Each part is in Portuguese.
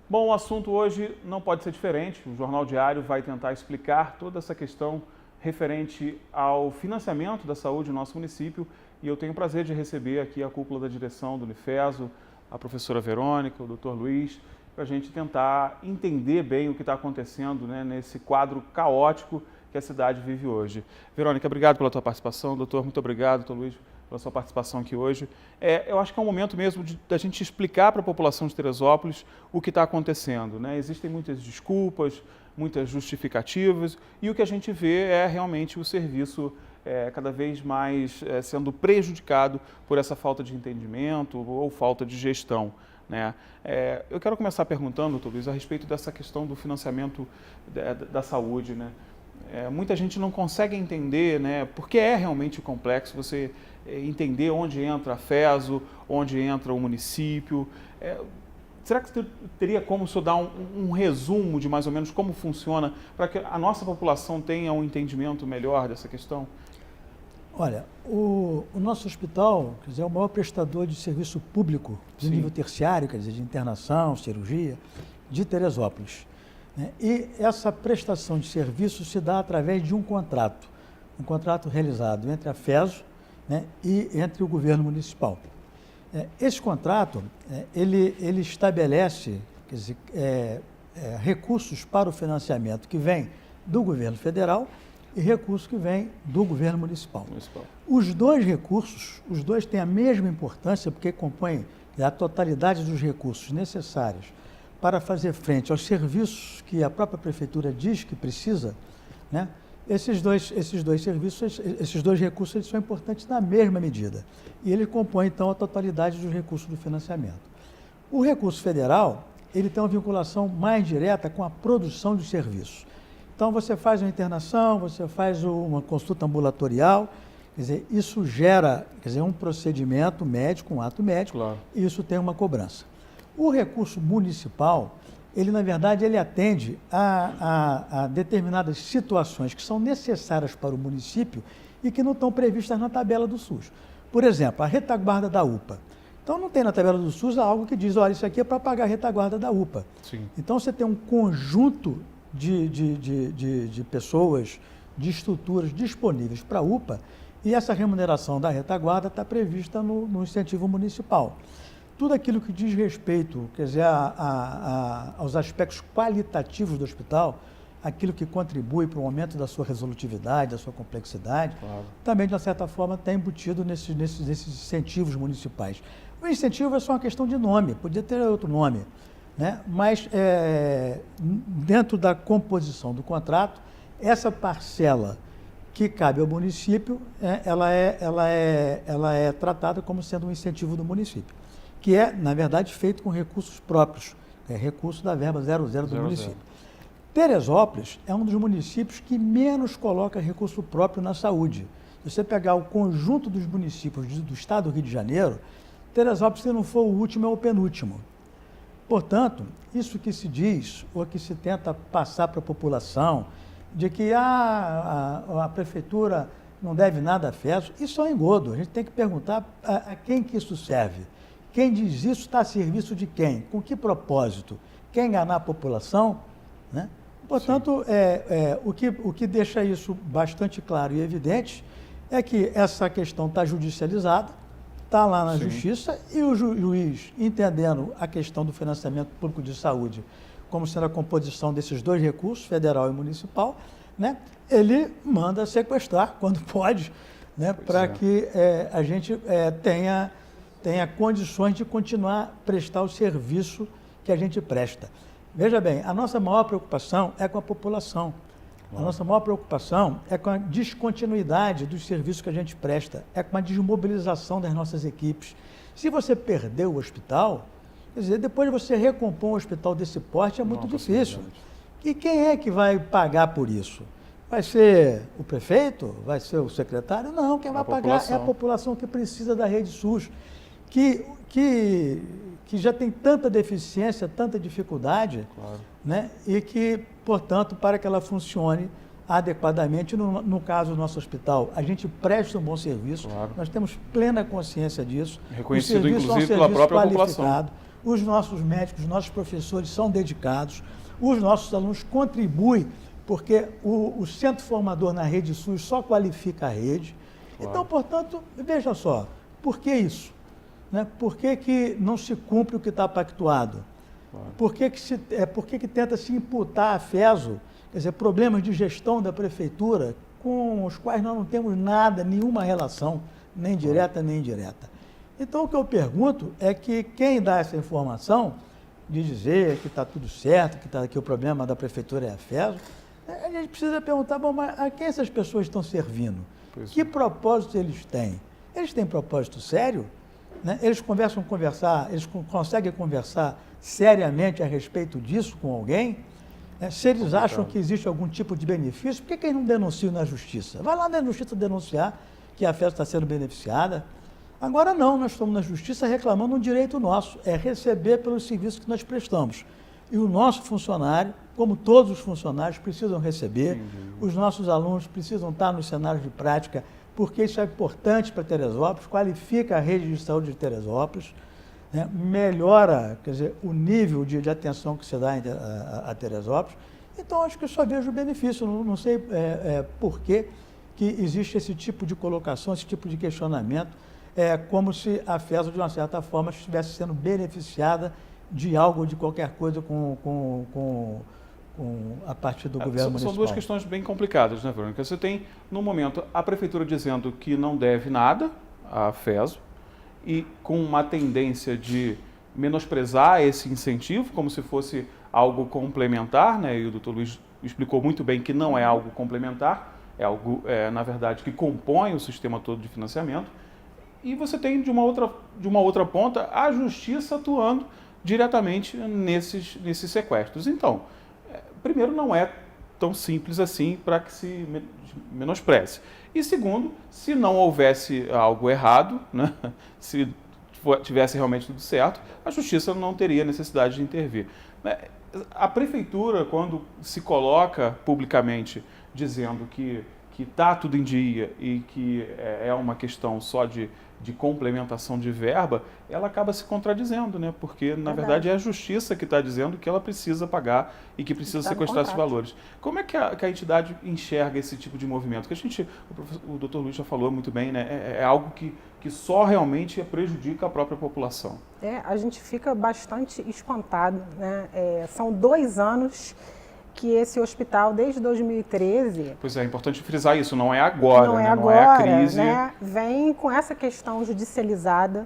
Bom, o assunto hoje não pode ser diferente. O Jornal Diário vai tentar explicar toda essa questão referente ao financiamento da saúde no nosso município. E eu tenho o prazer de receber aqui a cúpula da direção do Unifeso, a professora Verônica, o doutor Luiz, para a gente tentar entender bem o que está acontecendo, né, nesse quadro caótico que a cidade vive hoje. Verônica, obrigado pela tua participação. Doutor, muito obrigado, doutor Luiz, pela sua participação aqui hoje. Eu acho que é um momento mesmo da gente explicar para a população de Teresópolis o que está acontecendo, né? Existem muitas desculpas, muitas justificativas, e o que a gente vê é realmente o serviço cada vez mais sendo prejudicado por essa falta de entendimento ou falta de gestão, né? Eu quero começar perguntando, doutor Luiz, a respeito dessa questão do financiamento da saúde, né? Muita gente não consegue entender, né, porque é realmente complexo você entender onde entra a FESO, onde entra o município. Será que teria como o senhor dar um resumo de mais ou menos como funciona, para que a nossa população tenha um entendimento melhor dessa questão? Olha, o nosso hospital, quer dizer, é o maior prestador de serviço público de nível terciário, quer dizer, de internação, cirurgia, de Teresópolis, né? E essa prestação de serviço se dá através de um contrato realizado entre a FESO, né, e entre o governo municipal. Esse contrato, ele estabelece, quer dizer, recursos para o financiamento que vem do governo federal e recursos que vêm do governo municipal. Os dois recursos, os dois têm a mesma importância porque compõem a totalidade dos recursos necessários para fazer frente aos serviços que a própria prefeitura diz que precisa, né? Esses dois serviços, esses dois recursos, eles são importantes na mesma medida. E ele compõe, então, a totalidade dos recursos do financiamento. O recurso federal, ele tem uma vinculação mais direta com a produção de serviços. Então, você faz uma internação, você faz uma consulta ambulatorial, quer dizer, isso gera, quer dizer, um procedimento médico, um ato médico, claro, e isso tem uma cobrança. O recurso municipal, ele, na verdade, ele atende a determinadas situações que são necessárias para o município e que não estão previstas na tabela do SUS. Por exemplo, a retaguarda da UPA. Então, não tem na tabela do SUS algo que diz, olha, isso aqui é para pagar a retaguarda da UPA. Sim. Então, você tem um conjunto de pessoas, de estruturas disponíveis para a UPA, e essa remuneração da retaguarda está prevista no incentivo municipal. Tudo aquilo que diz respeito, quer dizer, aos aspectos qualitativos do hospital, aquilo que contribui para o aumento da sua resolutividade, da sua complexidade, claro, também, de uma certa forma, está embutido nesses incentivos municipais. O incentivo é só uma questão de nome, podia ter outro nome, né? Mas, dentro da composição do contrato, essa parcela que cabe ao município, ela é tratada como sendo um incentivo do município, que é, na verdade, feito com recursos próprios, recurso da verba 00 do município. Teresópolis é um dos municípios que menos coloca recurso próprio na saúde. Se você pegar o conjunto dos municípios do estado do Rio de Janeiro, Teresópolis, se não for o último, é o penúltimo. Portanto, isso que se diz, ou que se tenta passar para a população, de que a prefeitura não deve nada à FESO, isso é um engodo. A gente tem que perguntar a quem que isso serve. Quem diz isso está a serviço de quem? Com que propósito? Quer enganar a população? Né? Portanto, o que deixa isso bastante claro e evidente é que essa questão está judicializada, está lá na Justiça, e o juiz, entendendo a questão do financiamento público de saúde como sendo a composição desses dois recursos, federal e municipal, né, ele manda sequestrar, quando pode, né, para que a gente tenha condições de continuar a prestar o serviço que a gente presta. Veja bem, a nossa maior preocupação é com a população. A nossa maior preocupação é com a descontinuidade dos serviços que a gente presta, é com a desmobilização das nossas equipes. Se você perdeu o hospital, quer dizer, depois de você recompor um hospital desse porte é muito difícil. E quem é que vai pagar por isso? Vai ser o prefeito? Vai ser o secretário? Não, quem vai pagar é a população que precisa da rede SUS, que já tem tanta deficiência, tanta dificuldade, claro, né? E que, portanto, para que ela funcione adequadamente, no caso do nosso hospital, a gente presta um bom serviço, claro, nós temos plena consciência disso. Reconhecido, inclusive, pela própria população. os nossos médicos, os nossos professores são dedicados, os nossos alunos contribuem, porque o centro formador na rede SUS só qualifica a rede. Claro. Então, portanto, veja só, por que isso? Né? Por que não se cumpre o que está pactuado? Claro. Por que tenta se imputar à FESO, quer dizer, problemas de gestão da prefeitura com os quais nós não temos nada, nenhuma relação, nem direta nem indireta? Então, o que eu pergunto é que quem dá essa informação de dizer que está tudo certo, que o problema da prefeitura é a FESO, a gente precisa perguntar, bom, mas a quem essas pessoas estão servindo? Que propósito eles têm? Eles têm propósito sério? Né? Eles conseguem conversar seriamente a respeito disso com alguém? Se eles acham que existe algum tipo de benefício, por que eles não denunciam na justiça? Vai lá na justiça denunciar que a FESO está sendo beneficiada. Agora não, nós estamos na justiça reclamando um direito nosso, é receber pelos serviços que nós prestamos. E o nosso funcionário, como todos os funcionários, precisam receber, os nossos alunos precisam estar nos cenários de prática, porque isso é importante para Teresópolis, qualifica a rede de saúde de Teresópolis, né, melhora, quer dizer, o nível de atenção que se dá a Teresópolis. Então, acho que eu só vejo o benefício, não sei por que existe esse tipo de colocação, esse tipo de questionamento, como se a FESO, de uma certa forma, estivesse sendo beneficiada de algo, de qualquer coisa a partir do governo municipal. São duas questões bem complicadas, né, Verônica? Você tem, no momento, a prefeitura dizendo que não deve nada à FESO e com uma tendência de menosprezar esse incentivo como se fosse algo complementar, né? E o doutor Luiz explicou muito bem que não é algo complementar, é algo, na verdade, que compõe o sistema todo de financiamento. E você tem, de uma outra ponta, a justiça atuando diretamente nesses sequestros. Então, primeiro, não é tão simples assim para que se menospreze. E segundo, se não houvesse algo errado, né, se tivesse realmente tudo certo, a justiça não teria necessidade de intervir. A prefeitura, quando se coloca publicamente dizendo que está tudo em dia e que é uma questão só de complementação de verba, ela acaba se contradizendo, né? Porque, na verdade, é a justiça que está dizendo que ela precisa pagar e que precisa sequestrar esses valores. Como é que a entidade enxerga esse tipo de movimento? Que o doutor Luiz já falou muito bem, né? É algo que só realmente prejudica a própria população. A gente fica bastante espantado, né? São 2 anos que esse hospital, desde 2013... Pois é importante frisar isso, não é agora, não é a crise. Né, vem com essa questão judicializada.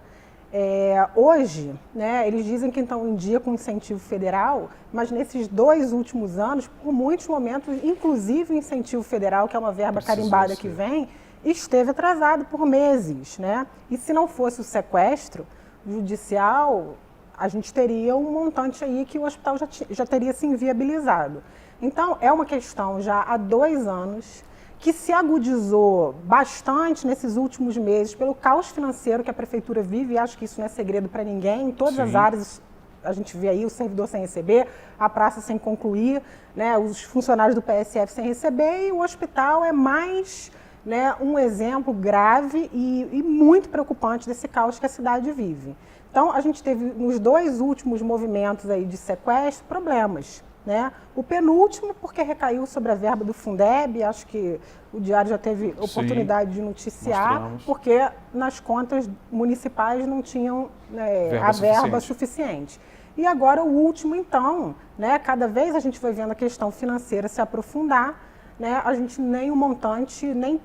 Hoje, né, eles dizem que estão em dia com incentivo federal, mas nesses 2 últimos anos, por muitos momentos, inclusive o incentivo federal, que é uma verba carimbada que vem, esteve atrasado por meses. Né? E se não fosse o sequestro judicial, a gente teria um montante aí que o hospital já teria se inviabilizado. Então, é uma questão já há 2 anos que se agudizou bastante nesses últimos meses pelo caos financeiro que a prefeitura vive, e acho que isso não é segredo para ninguém. Em todas as áreas a gente vê aí o servidor sem receber, a praça sem concluir, né, os funcionários do PSF sem receber, e o hospital é mais, né, um exemplo grave e muito preocupante desse caos que a cidade vive. Então, a gente teve, nos 2 últimos movimentos aí de sequestro, problemas. Né? O penúltimo, porque recaiu sobre a verba do Fundeb, acho que o Diário já teve oportunidade de noticiar, porque nas contas municipais não tinham a verba suficiente. E agora o último, então, né? Cada vez a gente vai vendo a questão financeira se aprofundar, né? A gente nem o montante, nem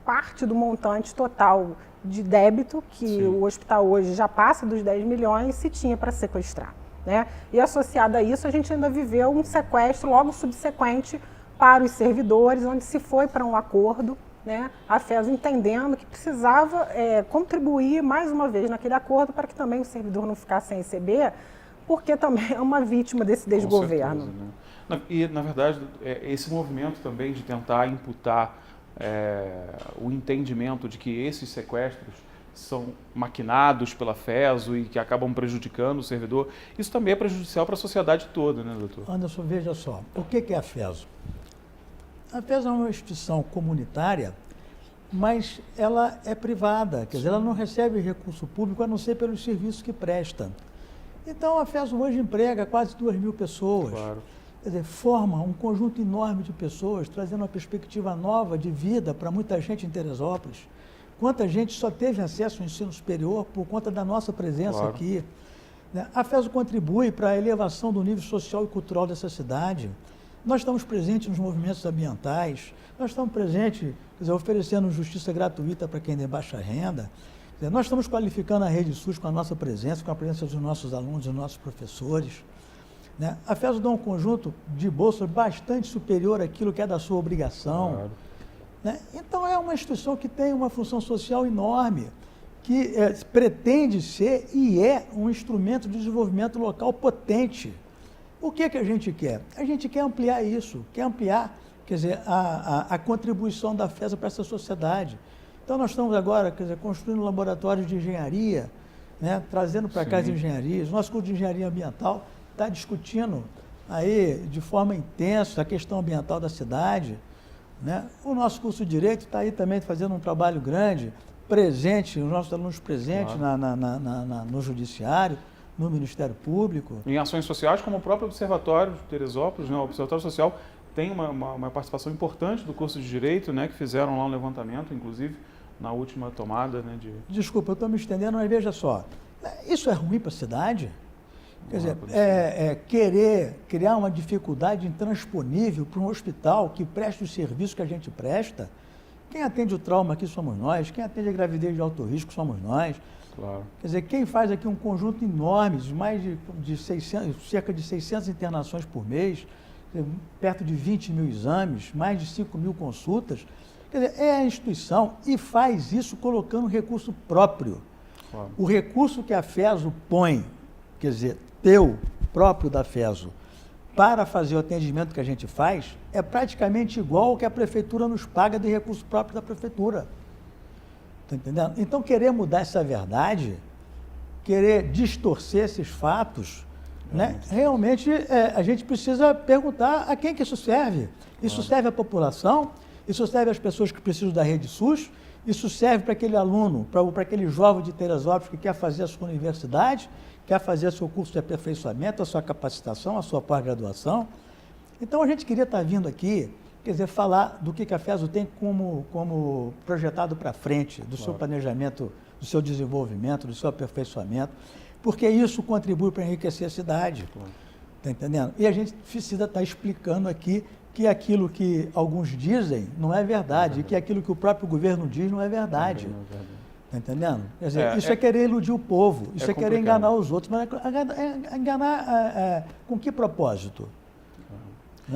parte do montante total de débito, que o hospital hoje já passa dos 10 milhões, se tinha para sequestrar. Né? E associado a isso, a gente ainda viveu um sequestro logo subsequente para os servidores, onde se foi para um acordo, né? A FESO entendendo que precisava contribuir mais uma vez naquele acordo para que também o servidor não ficasse sem receber, porque também é uma vítima desse desgoverno. Com certeza, né? E, na verdade, esse movimento também de tentar imputar o entendimento de que esses sequestros são maquinados pela FESO e que acabam prejudicando o servidor, isso também é prejudicial para a sociedade toda, né, doutor? Anderson, veja só, o que é a FESO? A FESO é uma instituição comunitária, mas ela é privada, quer dizer, ela não recebe recurso público a não ser pelos serviços que presta. Então, a FESO hoje emprega quase 2.000 pessoas. Claro. Quer dizer, forma um conjunto enorme de pessoas, trazendo uma perspectiva nova de vida para muita gente em Teresópolis. Quanta gente só teve acesso ao ensino superior por conta da nossa presença aqui. A FESO contribui para a elevação do nível social e cultural dessa cidade. Nós estamos presentes nos movimentos ambientais, nós estamos presentes, quer dizer, oferecendo justiça gratuita para quem tem baixa renda. Quer dizer, nós estamos qualificando a Rede SUS com a nossa presença, com a presença dos nossos alunos e dos nossos professores. A FESO dá um conjunto de bolsas bastante superior àquilo que é da sua obrigação. Claro. Então, é uma instituição que tem uma função social enorme, que pretende ser e é um instrumento de desenvolvimento local potente. O que a gente quer? A gente quer ampliar isso, quer ampliar, quer dizer, a contribuição da FESO para essa sociedade. Então, nós estamos agora, quer dizer, construindo laboratórios de engenharia, trazendo para cá as engenharias. O nosso curso de engenharia ambiental está discutindo aí de forma intensa a questão ambiental da cidade. O nosso curso de Direito está aí também fazendo um trabalho grande, presente, os nossos alunos presentes no Judiciário, no Ministério Público. Em ações sociais, como o próprio Observatório de Teresópolis, o Observatório Social tem uma participação importante do curso de Direito, que fizeram lá um levantamento, inclusive, na última tomada. Desculpa, eu estou me estendendo, mas veja só, isso é ruim para a cidade? Quer dizer, querer criar uma dificuldade intransponível para um hospital que preste os serviços que a gente presta. Quem atende o trauma aqui somos nós, quem atende a gravidez de alto risco somos nós. Claro. Quer dizer, quem faz aqui um conjunto enorme, cerca de 600 internações por mês, perto de 20.000 exames, mais de 5.000 consultas. Quer dizer, é a instituição e faz isso colocando recurso próprio. Claro. O recurso que a FESO põe, quer dizer, próprio da FESO, para fazer o atendimento que a gente faz, é praticamente igual ao que a Prefeitura nos paga de recurso próprio da Prefeitura. Está entendendo? Então, querer mudar essa verdade, querer distorcer esses fatos, realmente a gente precisa perguntar a quem que isso serve. Isso serve à população, isso serve às pessoas que precisam da Rede SUS, isso serve para aquele aluno, para aquele jovem de Teresópolis que quer fazer a sua universidade, quer fazer o seu curso de aperfeiçoamento, a sua capacitação, a sua pós-graduação. Então, a gente queria estar vindo aqui, quer dizer, falar do que a FESO tem como projetado para frente, do seu planejamento, do seu desenvolvimento, do seu aperfeiçoamento, porque isso contribui para enriquecer a cidade. Está entendendo? E a gente precisa estar explicando aqui que aquilo que alguns dizem não é verdade, e que aquilo que o próprio governo diz não é verdade. Está entendendo? Quer dizer, isso é querer iludir o povo, isso é querer enganar os outros, mas enganar com que propósito?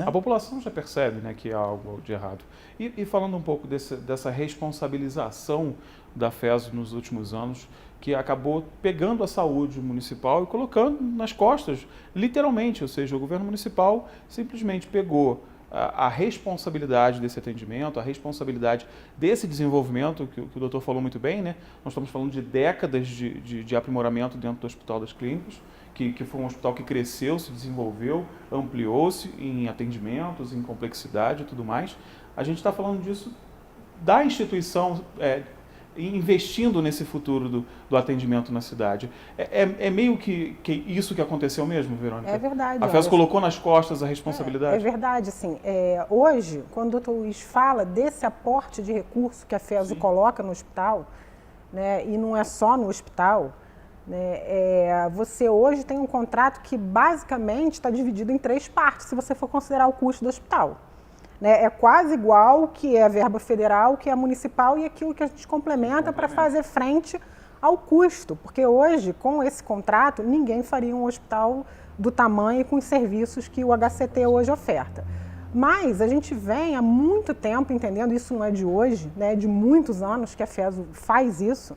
A população já percebe que há algo de errado. E falando um pouco dessa responsabilização da FESO nos últimos anos, que acabou pegando a saúde municipal e colocando nas costas, literalmente, ou seja, o governo municipal simplesmente pegou a responsabilidade desse atendimento, a responsabilidade desse desenvolvimento, que o doutor falou muito bem, Nós estamos falando de décadas de aprimoramento dentro do Hospital das Clínicas, que foi um hospital que cresceu, se desenvolveu, ampliou-se em atendimentos, em complexidade e tudo mais. A gente está falando disso da instituição investindo nesse futuro do atendimento na cidade. É meio que isso que aconteceu mesmo, Verônica? É verdade. A FESO colocou nas costas a responsabilidade? É verdade, sim. Hoje, quando o doutor Luiz fala desse aporte de recurso que a FESO coloca no hospital, e não é só no hospital, você hoje tem um contrato que basicamente está dividido em 3 partes, se você for considerar o custo do hospital. É quase igual o que é a verba federal, o que é a municipal e aquilo que a gente complementa para fazer frente ao custo. Porque hoje, com esse contrato, ninguém faria um hospital do tamanho e com os serviços que o HCT hoje oferta. Mas a gente vem há muito tempo entendendo, isso não é de hoje, de muitos anos que a FESO faz isso,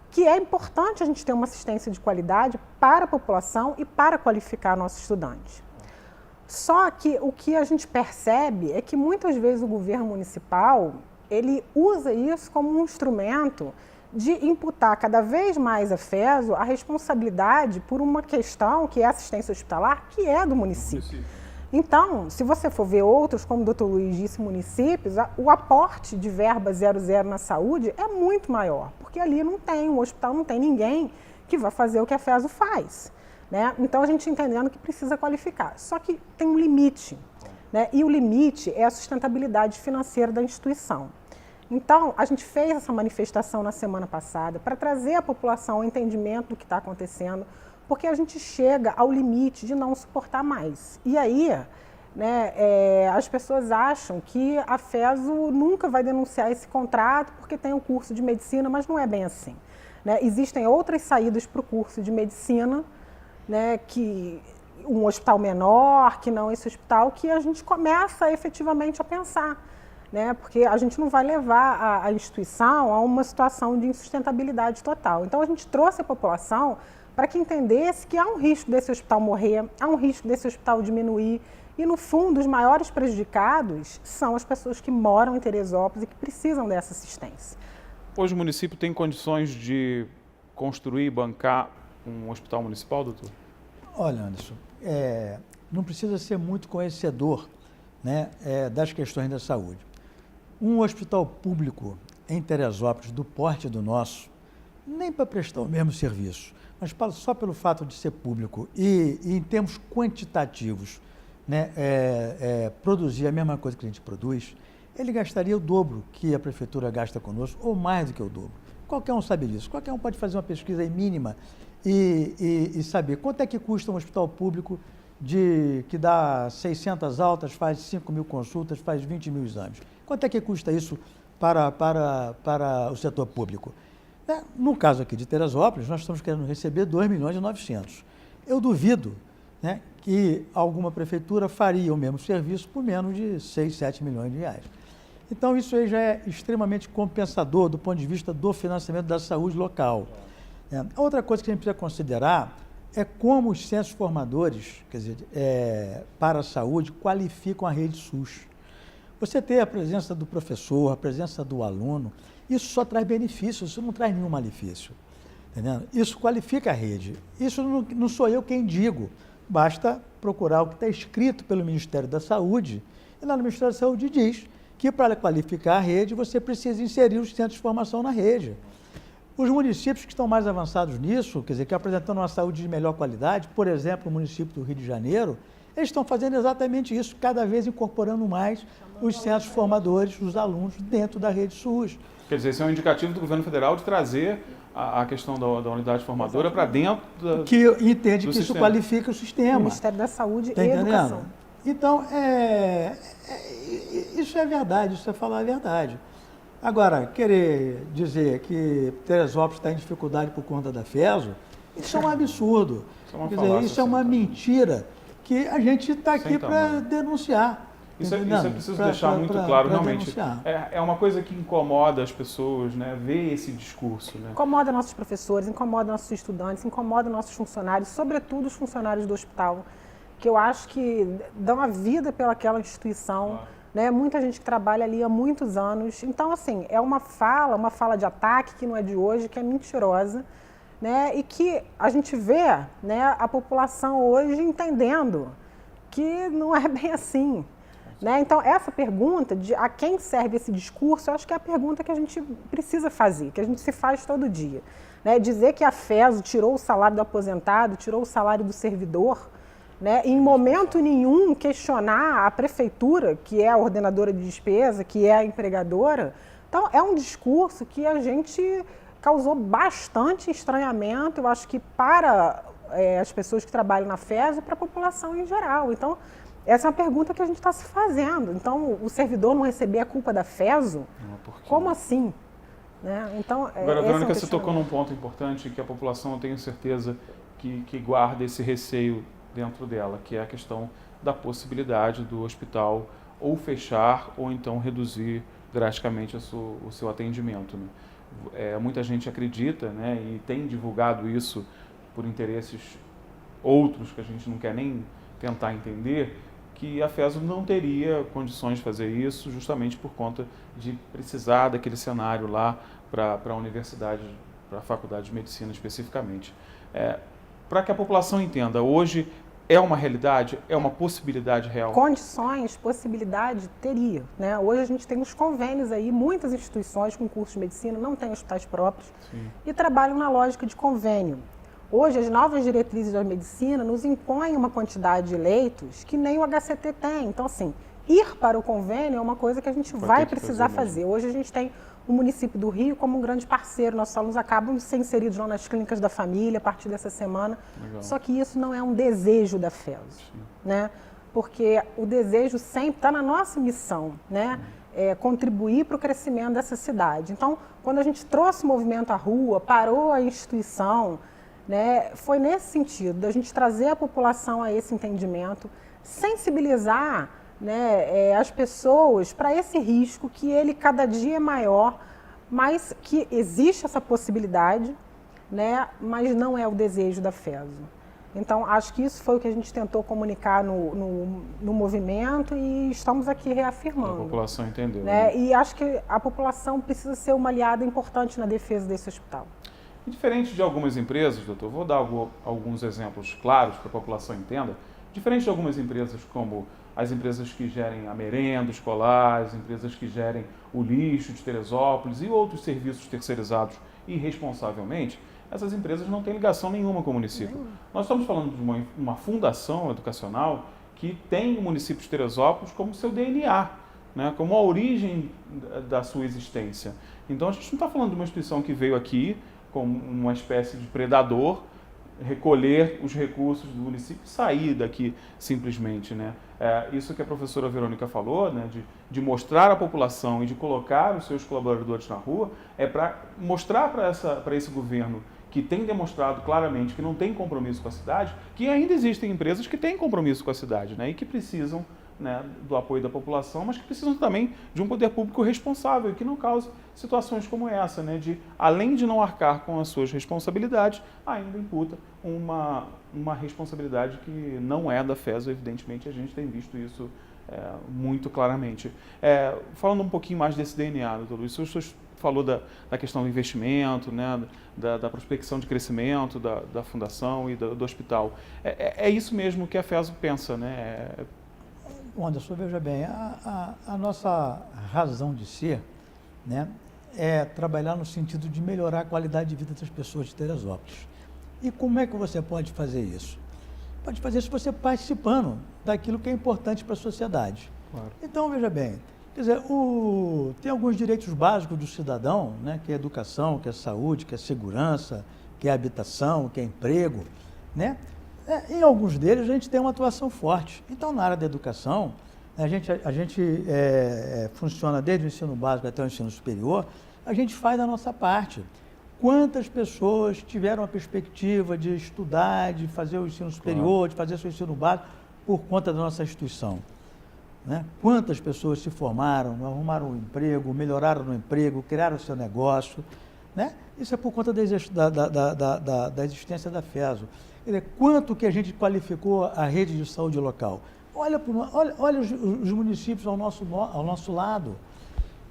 que é importante a gente ter uma assistência de qualidade para a população e para qualificar nossos estudantes. Só que o que a gente percebe é que muitas vezes o governo municipal, ele usa isso como um instrumento de imputar cada vez mais à FESO a responsabilidade por uma questão que é a assistência hospitalar, que é do município. Então, se você for ver outros, como o doutor Luiz disse, municípios, o aporte de verba 00 na saúde é muito maior, porque ali não tem, o hospital não tem ninguém que vai fazer o que a FESO faz. né? Então, a gente entendendo que precisa qualificar. Só que tem um limite, né? E o limite é a sustentabilidade financeira da instituição. Então, a gente fez essa manifestação na semana passada para trazer à população o entendimento do que está acontecendo, porque a gente chega ao limite de não suportar mais. E aí, né, as pessoas acham que a FESO nunca vai denunciar esse contrato porque tem o curso de medicina, mas não é bem assim, né? Existem outras saídas para o curso de medicina, né, que um hospital menor, que não esse hospital, que a gente começa efetivamente a pensar, né? Porque a gente não vai levar a instituição a uma situação de insustentabilidade total. Então, a gente trouxe a população para que entendesse que há um risco desse hospital morrer, há um risco desse hospital diminuir, e, no fundo, os maiores prejudicados são as pessoas que moram em Teresópolis e que precisam dessa assistência. Hoje o município tem condições de construir e bancar um hospital municipal, doutor? Olha, Anderson, não precisa ser muito conhecedor, né, das questões da saúde. Um hospital público em Teresópolis, do porte do nosso, nem para prestar o mesmo serviço, mas só pelo fato de ser público e em termos quantitativos, né, produzir a mesma coisa que a gente produz, ele gastaria o dobro que a prefeitura gasta conosco, ou mais do que o dobro. Qualquer um sabe disso. Qualquer um pode fazer uma pesquisa aí mínima e saber quanto é que custa um hospital público que dá 600 altas, faz 5.000 consultas, faz 20 mil exames. Quanto é que custa isso para o setor público? No caso aqui de Teresópolis, nós estamos querendo receber 2.900.000. Eu duvido, né, que alguma prefeitura faria o mesmo serviço por menos de 6, 7 milhões de reais. Então, isso aí já é extremamente compensador do ponto de vista do financiamento da saúde local. A outra coisa que a gente precisa considerar é como os centros formadores, quer dizer, para a saúde, qualificam a rede SUS. Você ter a presença do professor, a presença do aluno, isso só traz benefícios, isso não traz nenhum malefício. Entendendo? Isso qualifica a rede. Isso não sou eu quem digo. Basta procurar o que está escrito pelo Ministério da Saúde, e lá no Ministério da Saúde diz que para qualificar a rede, você precisa inserir os centros de formação na rede. Os municípios que estão mais avançados nisso, quer dizer, que apresentam uma saúde de melhor qualidade, por exemplo, o município do Rio de Janeiro, eles estão fazendo exatamente isso, cada vez incorporando mais os centros formadores, os alunos, dentro da rede SUS. Quer dizer, esse é um indicativo do governo federal de trazer a questão da unidade formadora para dentro que entende que isso qualifica o sistema. O Ministério da Saúde tá e entendendo? Educação. Então, isso é verdade, isso é falar a verdade. Agora, querer dizer que Teresópolis está em dificuldade por conta da FESO, isso é um absurdo. Isso é uma mentira que a gente está aqui para denunciar. Isso é preciso deixar muito claro, realmente. É uma coisa que incomoda as pessoas, né? Ver esse discurso. Né? Incomoda nossos professores, incomoda nossos estudantes, incomoda nossos funcionários, sobretudo os funcionários do hospital, que eu acho que dão a vida pelaquela instituição. Claro. Né? Muita gente que trabalha ali há muitos anos. Então, assim, é uma fala de ataque que não é de hoje, que é mentirosa, né? E que a gente vê, né, a população hoje entendendo que não é bem assim. Né? Então, essa pergunta de a quem serve esse discurso, eu acho que é a pergunta que a gente precisa fazer, que a gente se faz todo dia. Né? Dizer que a FESO tirou o salário do aposentado, tirou o salário do servidor, né? Em momento nenhum questionar a prefeitura, que é a ordenadora de despesa, que é a empregadora. Então, é um discurso que a gente causou bastante estranhamento, eu acho que para as pessoas que trabalham na FESO e para a população em geral. Então, essa é uma pergunta que a gente está se fazendo. Então, o servidor não receber a culpa da FESO? Como assim? Né? Então, agora, Verônica, você tocou num ponto importante que a população, eu tenho certeza, que guarda esse receio dentro dela, que é a questão da possibilidade do hospital ou fechar ou então reduzir drasticamente o seu atendimento. Né? Muita gente acredita, né, e tem divulgado isso por interesses outros que a gente não quer nem tentar entender, que a FESO não teria condições de fazer isso justamente por conta de precisar daquele cenário lá para a universidade, para a faculdade de medicina especificamente. Para que a população entenda, hoje é uma realidade, é uma possibilidade real? Condições, possibilidade, teria. Né? Hoje a gente tem os convênios aí, muitas instituições com curso de medicina não têm hospitais próprios. Sim. E trabalham na lógica de convênio. Hoje, as novas diretrizes da medicina nos impõem uma quantidade de leitos que nem o HCT tem. Então, assim, ir para o convênio é uma coisa que a gente vai precisar fazer. Hoje, a gente tem o município do Rio como um grande parceiro. Nossos alunos acabam de ser inseridos lá nas clínicas da família a partir dessa semana. Legal. Só que isso não é um desejo da FESO, né? Porque o desejo sempre está na nossa missão, né? Contribuir para o crescimento dessa cidade. Então, quando a gente trouxe o movimento à rua, parou a instituição, né, foi nesse sentido, da gente trazer a população a esse entendimento, sensibilizar, né, as pessoas para esse risco que ele cada dia é maior, mas que existe essa possibilidade, né, mas não é o desejo da FESO. Então, acho que isso foi o que a gente tentou comunicar no movimento e estamos aqui reafirmando. A população entendeu. Né? E acho que a população precisa ser uma aliada importante na defesa desse hospital. E diferente de algumas empresas, doutor, vou dar alguns exemplos claros para a população entenda. Diferente de algumas empresas como as empresas que gerem a merenda escolar, as empresas que gerem o lixo de Teresópolis e outros serviços terceirizados irresponsavelmente, essas empresas não têm ligação nenhuma com o município. Nós estamos falando de uma fundação educacional que tem o município de Teresópolis como seu DNA, né, como a origem da sua existência. Então a gente não está falando de uma instituição que veio aqui como uma espécie de predador, recolher os recursos do município e sair daqui simplesmente, né? Isso que a professora Verônica falou, né, de mostrar à população e de colocar os seus colaboradores na rua, é para mostrar para esse governo que tem demonstrado claramente que não tem compromisso com a cidade, que ainda existem empresas que têm compromisso com a cidade, né, e que precisam, né, do apoio da população, mas que precisam também de um poder público responsável, que não cause situações como essa, né, de, além de não arcar com as suas responsabilidades, ainda imputa uma responsabilidade que não é da FESO, evidentemente, a gente tem visto isso muito claramente. Falando um pouquinho mais desse DNA, doutor Luiz, o senhor falou da questão do investimento, né, da prospecção de crescimento da fundação e do hospital. É isso mesmo que a FESO pensa, né? Anderson, veja bem, a nossa razão de ser, né, é trabalhar no sentido de melhorar a qualidade de vida das pessoas de Teresópolis. E como é que você pode fazer isso? Pode fazer isso você participando daquilo que é importante para a sociedade. Claro. Então, veja bem, quer dizer, tem alguns direitos básicos do cidadão, né, que é educação, que é saúde, que é segurança, que é habitação, que é emprego, né? Em alguns deles a gente tem uma atuação forte. Então, na área da educação, a gente funciona desde o ensino básico até o ensino superior, a gente faz a nossa parte. Quantas pessoas tiveram a perspectiva de estudar, de fazer o ensino superior, de fazer o seu ensino básico por conta da nossa instituição? Né? Quantas pessoas se formaram, arrumaram um emprego, melhoraram no emprego, criaram o seu negócio, né? Isso é por conta da existência da FESO. Quer dizer, quanto que a gente qualificou a rede de saúde local? Olha os municípios ao nosso lado,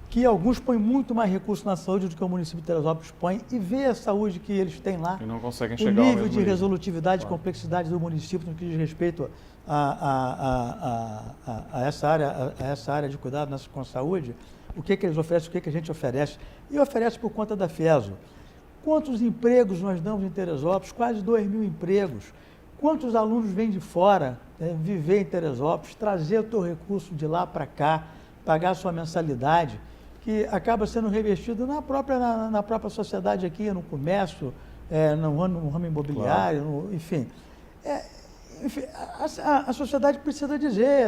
que alguns põem muito mais recursos na saúde do que o município de Teresópolis põe, e vê a saúde que eles têm lá. E não conseguem o chegar nível de resolutividade e complexidade do município no que diz respeito a essa área de cuidado com a saúde, o que eles oferecem, o que a gente oferece. E oferece por conta da FESO. Quantos empregos nós damos em Teresópolis? Quase 2.000 empregos. Quantos alunos vêm de fora viver em Teresópolis, trazer o teu recurso de lá para cá, pagar a sua mensalidade, que acaba sendo revestido na própria sociedade aqui, no comércio, no ramo imobiliário, claro. Enfim, a sociedade precisa dizer,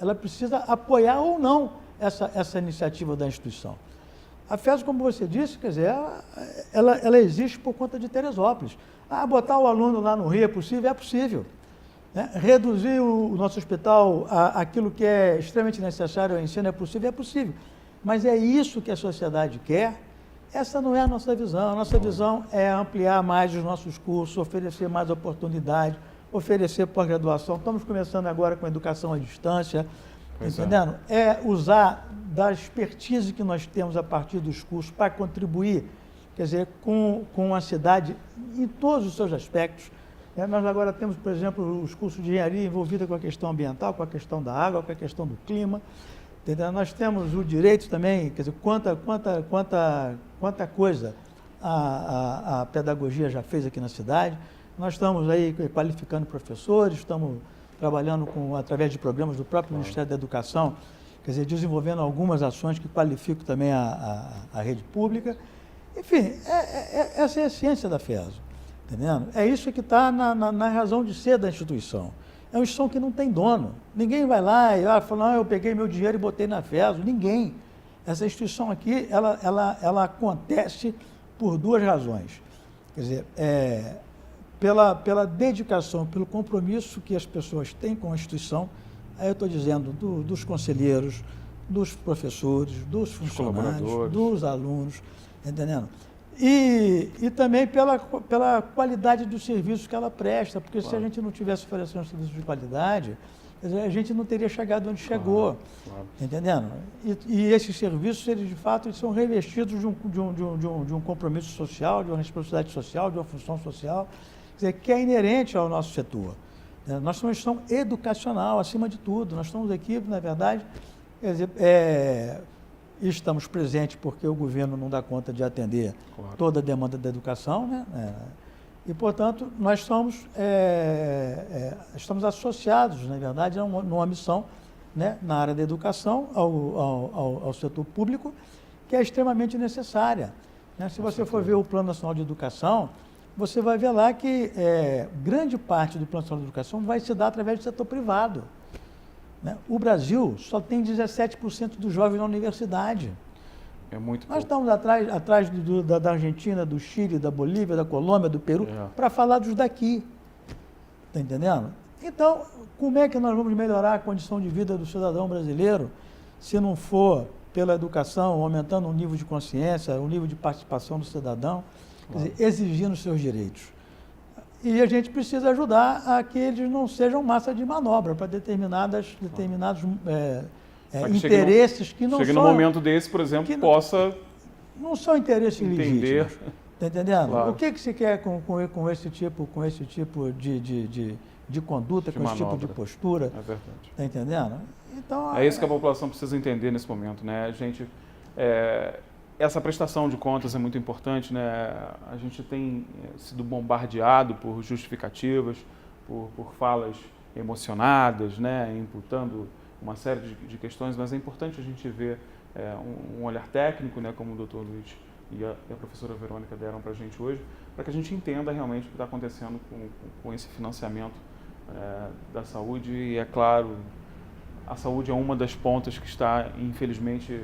ela precisa apoiar ou não essa iniciativa da instituição. A FESO, como você disse, quer dizer, ela existe por conta de Teresópolis. Botar o aluno lá no Rio é possível? É possível. Né? Reduzir o nosso hospital àquilo que é extremamente necessário ao ensino é possível? É possível. Mas é isso que a sociedade quer? Essa não é a nossa visão. A nossa visão é ampliar mais os nossos cursos, oferecer mais oportunidade, oferecer pós-graduação. Estamos começando agora com educação à distância, entendendo? Usar da expertise que nós temos a partir dos cursos para contribuir, quer dizer, com a cidade em todos os seus aspectos. Nós agora temos, por exemplo, os cursos de engenharia envolvida com a questão ambiental, com a questão da água, com a questão do clima. Entendeu? Nós temos o direito também, quer dizer, quanta coisa a pedagogia já fez aqui na cidade. Nós estamos aí qualificando professores, estamos trabalhando através de programas do próprio Ministério da Educação, quer dizer, desenvolvendo algumas ações que qualificam também a rede pública. Enfim, essa é a essência da FESO, entendendo? É isso que está na razão de ser da instituição. É uma instituição que não tem dono. Ninguém vai lá e fala, não, eu peguei meu dinheiro e botei na FESO. Ninguém. Essa instituição aqui, ela acontece por duas razões. Quer dizer, pela dedicação, pelo compromisso que as pessoas têm com a instituição, aí eu estou dizendo dos conselheiros, dos professores, dos funcionários, dos alunos, entendendo? E também pela qualidade dos serviços que ela presta, porque se a gente não tivesse oferecendo serviços de qualidade, a gente não teria chegado onde chegou, entendendo? E esses serviços, eles de fato eles são revestidos de um compromisso social, de uma responsabilidade social, de uma função social, quer dizer, que é inerente ao nosso setor. Nós somos uma instituição educacional, acima de tudo. Nós estamos aqui, na verdade, quer dizer, estamos presentes porque o governo não dá conta de atender toda a demanda da educação, né? E, portanto, nós estamos associados, na verdade, numa missão, né, na área da educação, ao setor público, que é extremamente necessária, né? Se você for ver o Plano Nacional de Educação, você vai ver lá que grande parte do Plano Nacional de Educação vai se dar através do setor privado, né? O Brasil só tem 17% dos jovens na universidade. É muito pouco. Nós estamos atrás da Argentina, do Chile, da Bolívia, da Colômbia, do Peru, para falar dos daqui. Está entendendo? Então, como é que nós vamos melhorar a condição de vida do cidadão brasileiro se não for pela educação, aumentando o nível de consciência, o nível de participação do cidadão, quer dizer, exigindo seus direitos? E a gente precisa ajudar a que eles não sejam massa de manobra para determinados interesses que não são... Chegue no momento desse, por exemplo, possa... Não são interesses legítimos. Está entendendo? Claro. O que se quer com esse tipo de conduta, com esse tipo de postura? É verdade. Está entendendo? Então, é isso que a população precisa entender nesse momento, né? A gente... essa prestação de contas é muito importante, né? A gente tem sido bombardeado por justificativas, por falas emocionadas, né? Imputando uma série de questões, mas é importante a gente ver um olhar técnico, né? Como o doutor Luiz e a professora Verônica deram para a gente hoje, para que a gente entenda realmente o que está acontecendo com esse financiamento da saúde. E, é claro, a saúde é uma das pontas que está, infelizmente,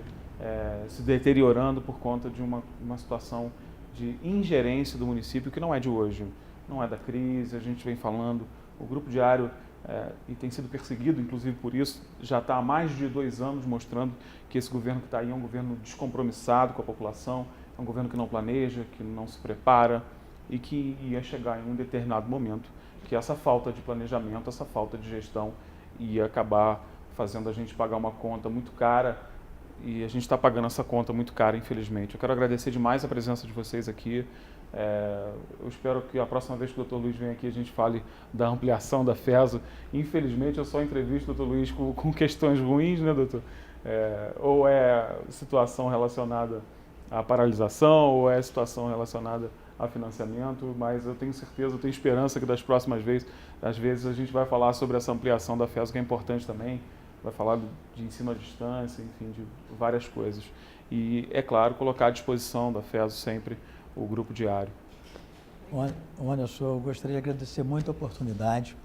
se deteriorando por conta de uma situação de ingerência do município que não é de hoje, não é da crise. A gente vem falando, o Grupo Diário, e tem sido perseguido, inclusive por isso, já está há mais de 2 anos mostrando que esse governo que está aí é um governo descompromissado com a população, é um governo que não planeja, que não se prepara e que ia chegar em um determinado momento que essa falta de planejamento, essa falta de gestão ia acabar fazendo a gente pagar uma conta muito cara. E a gente está pagando essa conta muito cara, infelizmente. Eu quero agradecer demais a presença de vocês aqui. Eu espero que a próxima vez que o Dr. Luiz vem aqui a gente fale da ampliação da FESO. Infelizmente eu só entrevisto o Dr. Luiz com questões ruins, né, doutor? Ou é situação relacionada à paralisação, ou é situação relacionada a financiamento, mas eu tenho certeza, eu tenho esperança que das próximas vezes, às vezes a gente vai falar sobre essa ampliação da FESO, que é importante também. Vai falar de ensino à distância, enfim, de várias coisas. E, é claro, colocar à disposição da FESO sempre o Grupo Diário. Olha, eu gostaria de agradecer muito a oportunidade.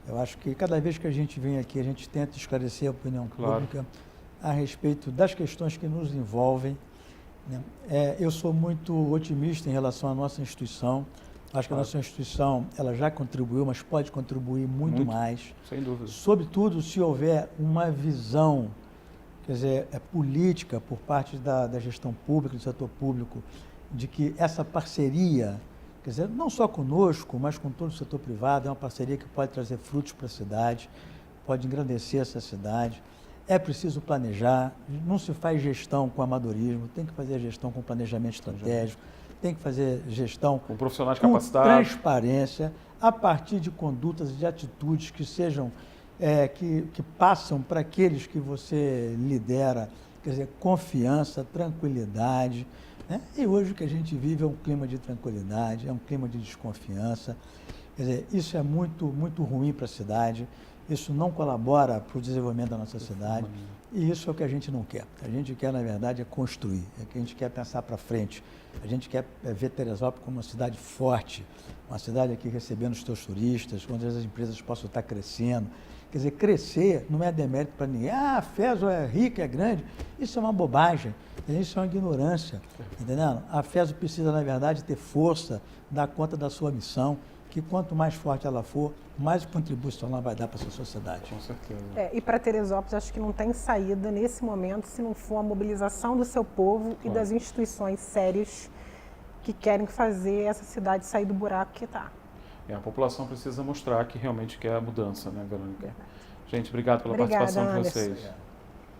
Eu acho que cada vez que a gente vem aqui, a gente tenta esclarecer a opinião pública a respeito das questões que nos envolvem, né? Eu sou muito otimista em relação à nossa instituição. Acho que a nossa instituição ela já contribuiu, mas pode contribuir muito mais. Sem dúvida. Sobretudo se houver uma visão, quer dizer, política por parte da gestão pública, do setor público, de que essa parceria, quer dizer, não só conosco, mas com todo o setor privado, é uma parceria que pode trazer frutos para a cidade, pode engrandecer essa cidade. É preciso planejar, não se faz gestão com amadorismo, tem que fazer gestão com planejamento estratégico, tem que fazer gestão com profissionais com capacitados, transparência, a partir de condutas e de atitudes que sejam, que passam para aqueles que você lidera, quer dizer, confiança, tranquilidade, né? E hoje o que a gente vive é um clima de tranquilidade, é um clima de desconfiança. Quer dizer, isso é muito, muito ruim para a cidade, isso não colabora para o desenvolvimento da nossa cidade, e isso é o que a gente não quer. A gente quer, na verdade, é construir, é que a gente quer pensar para frente. A gente quer ver Teresópolis como uma cidade forte, uma cidade aqui recebendo os seus turistas, onde as empresas possam estar crescendo. Quer dizer, crescer não é demérito para ninguém. Ah, a FES é rica, é grande. Isso é uma bobagem, isso é uma ignorância, entendendo? A FES precisa, na verdade, ter força, dar conta da sua missão, que quanto mais forte ela for, mais contribuição ela vai dar para a sua sociedade. Com certeza. E para Teresópolis, acho que não tem saída nesse momento se não for a mobilização do seu povo e das instituições sérias que querem fazer essa cidade sair do buraco que está. A população precisa mostrar que realmente quer a mudança, né, Verônica? Gente, obrigado pela Obrigada, participação de Anderson. vocês.